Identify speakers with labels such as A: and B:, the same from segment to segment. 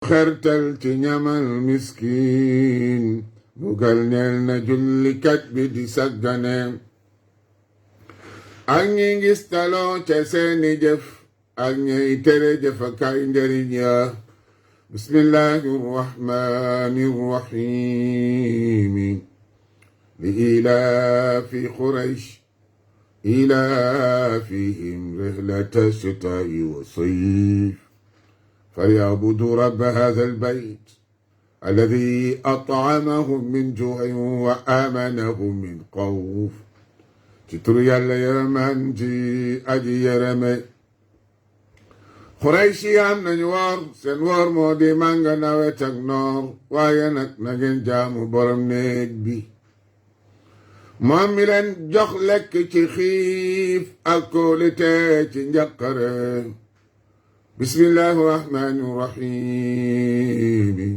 A: xertal ci ñamal miskin bugal ñeel na jullikat bi di saggane ak ñi ngis taloo ca seeni jëf ak ñey tere jëfakaay njariñ ya bismillahi rrahmani rrahimi li ilaafi quraysh إيلافهم رحلة الشتاء والصيف فليعبدوا رب هذا البيت الذي أطعمهم من جوع وآمنهم من خوف تتر يالا يرمان جي أجي يرمي قريشي am nañu woor seen woor moo di mànga nawet ak noor waaye nag na ngeen jaamu borom néeg bi moom mi leen jox lekk ci xiif ak kóolite ci njàqare bismillahi rahmani rahimi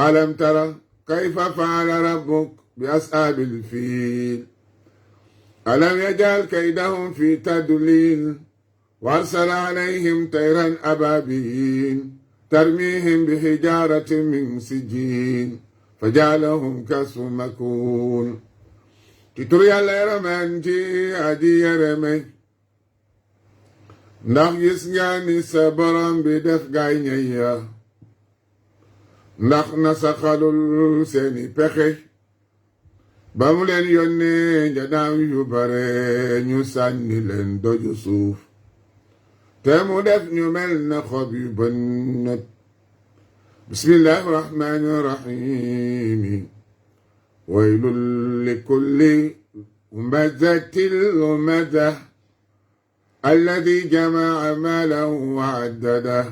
A: alam tara kayfa faala rabbuk bi ashaabil fiil alam yajal kaydahum fi tadlil wa arsala alayhim tayran ababil tarmihim bi hijaratin min sijil fajalahum kasfu makul ci tur yàlla yaraman ci aji yarame ndax gis nga ni sa borom bi def gaay ñey ya ndax na saxalul seeni pexe ba mu leen yónnee njanaaw yu bare ñu sànni leen doju suuf te mu def ñu mel na xob yu bënnët bismillahi rahmani rahimi waylul likulli humazatil lumazah alladi jama'a malahu wa addadah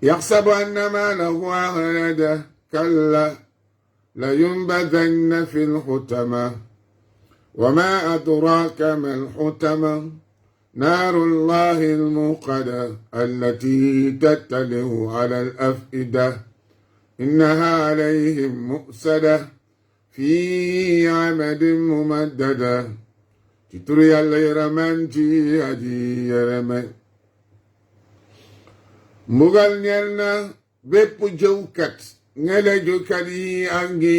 A: yaxsabu anna malahu axladah kalla layunbadanna fi lxutama wa ma adraka ma lxutama naaru llahi almuqada allati tattaliu ala alafida innaha alayhim mu'sada fi amadin mumaddada ci turu yàlla yaraman ci aji yarame mbugal ñeel na bépp jëwkat ngelejukat yi ak ngi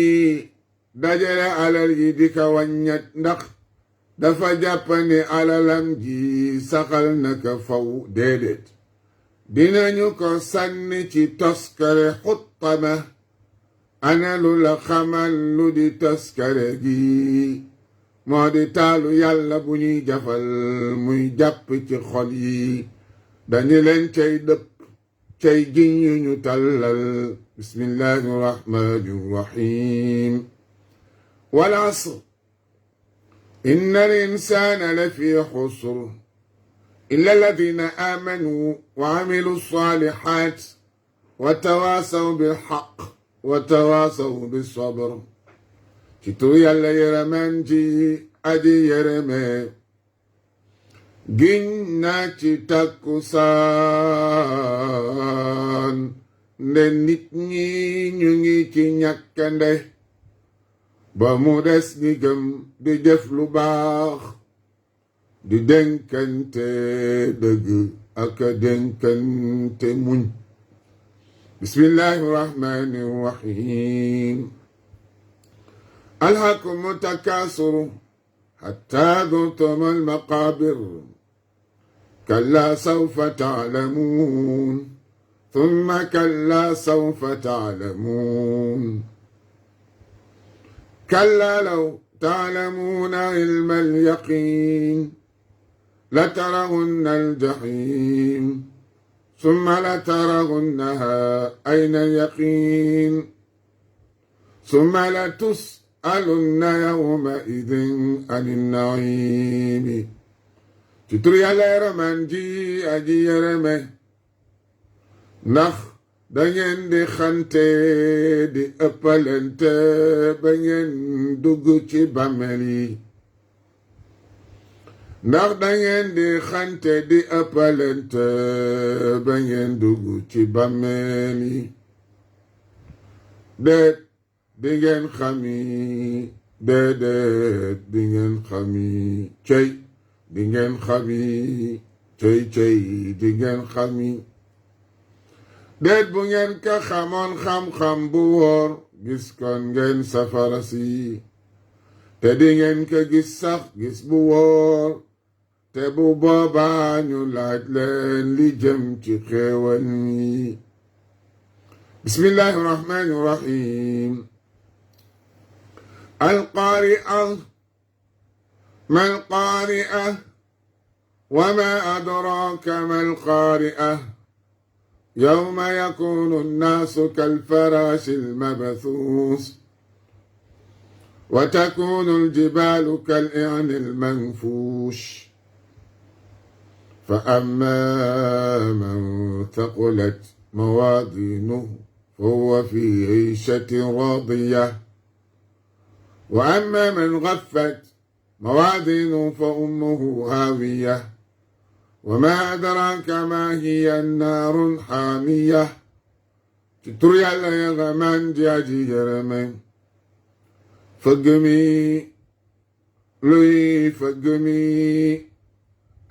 A: dajale alal yi di ka wàññat ndax dafa jàppane alalam ji saxal naka faw déedéet dinañu ko sànni ci toskare xuttama ana lu la xamal lu di toskare gi moo di taalu yàlla bu ñuy jafal muy jàpp ci xol yi dañu leen cay dëpp cay jiñ yu ñu tàllal bismillahi rahmani rahim wal asr inna al insana la fi xusr illa alladina amanu wa amilu salihat wa tawasaw bil haqq wa tawasaw bis sabr ci tur yàlla yaraman ci aji yarame giñ naa ci takkusaan nde nit ñi ñu ngi ci ñàkkande ba mu des ñi gëm di def lu baax di dénkante dëgg ak dénkante muñ bismillahi rahmani rahim alhaakumu takaasuru hatta zurtumul maqaabir kallaa sawfa ta'lamuun thumma kallaa sawfa ta'lamuun kallaa law ta'lamuuna ilmal yaqiin latarawunna al-jahiim thumma latarawunnahaa ayna al-yaqiin thumma latus'alunna yawma'idhin anin na'iim ci tur yàlla yaraman ji aji yarame ndax dangeen di xante di ëppalante ba ngeen dugg ci bàmmeel yi ndax dangeen di xante di ëppalante ba ngeen dugg ci bàmmeel yi déet di ngeen xami déedéet di ngeen xami cey di ngeen xami cey di ngeen xami déet bu ngeen ka xamoon xam-xam bu wóor gis kon ngeen safara si te di ngeen ka gis sax gis bu wóor te bu boobaa ñu laaj leen li jëm ci xéewal mi bismillahi rahmani rahim alqaari'a ma alqaari'a wa ma adraka ma alqaari'a yawma yakunu nnaasu kalfaraashi almabthuus wa takunu aljibaalu kal'ihni almanfuush fa ammaa man thaqulat mawaaziinuhu fahuwa fii 'iishatin raadiyah wa ammaa man khaffat mawaaziinuhu fa ummuhu haawiyah wa maa adraaka maa hiya naarun haamiyah ci tur Yàlla ya nga man ji aji yërëme fëgg mi luy fëgg mi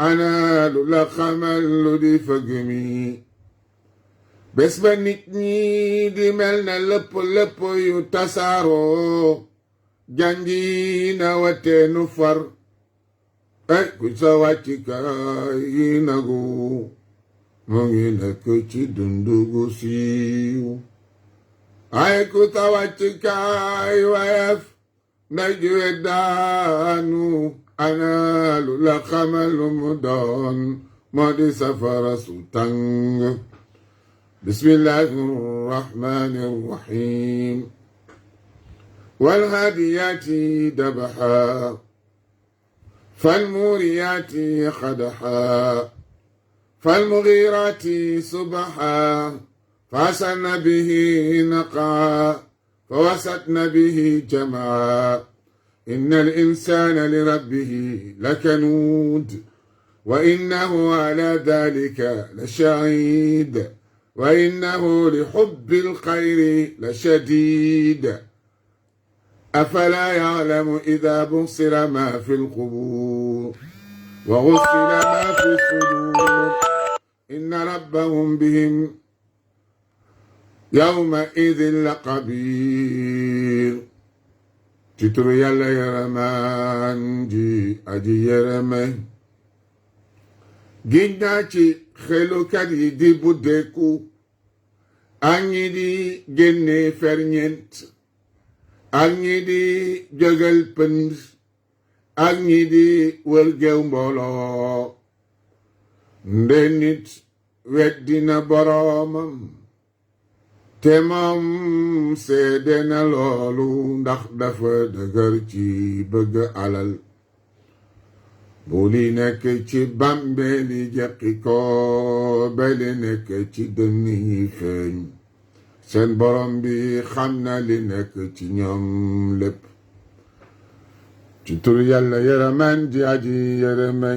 A: ana lu la xamal lu di fëgg mi bés ba nit ñi di mel na lépp yu tasaaroo janji na wateenu far ay ku sa wàccikaay yi nagu mu ngi nekk ci dundugu siiw ay ku sa wàccikaay wayaf na juwe daanu ana lu la xamal lu mu doon moo di safara su tàng bismillahi rahmani rahim walhaadiyaati dabaxa falmuuriyaati qadaxa falmugiiraati subxa faasarna bihi naqa فوسطن به جمعا إن الإنسان لربه لكنود وإنه على ذلك لشهيد وإنه لحب الخير لشديد أفلا يعلم إذا بصر ما في القبور وغسل ما في الصدور إن ربهم بهم يومئذ لقبير ci turu Yàlla yaramaan ji aji yërëme giñ naa ci xelukat yi di buddeeku ak ñi di génne ferñeent ak ñi di jógal pënd ak ñi di wërgew mbooloo nde nit weddina boroomam te moom seede na loolu ndax dafa dëgër ci bëgg alal bu li nekk ci bàmmeeli jeqi ko ba li nekk ci dënn yi feeñ seen borom bi xam na li nekk ci ñoom lépp ci tur Yàlla yërëman ji aji yërëme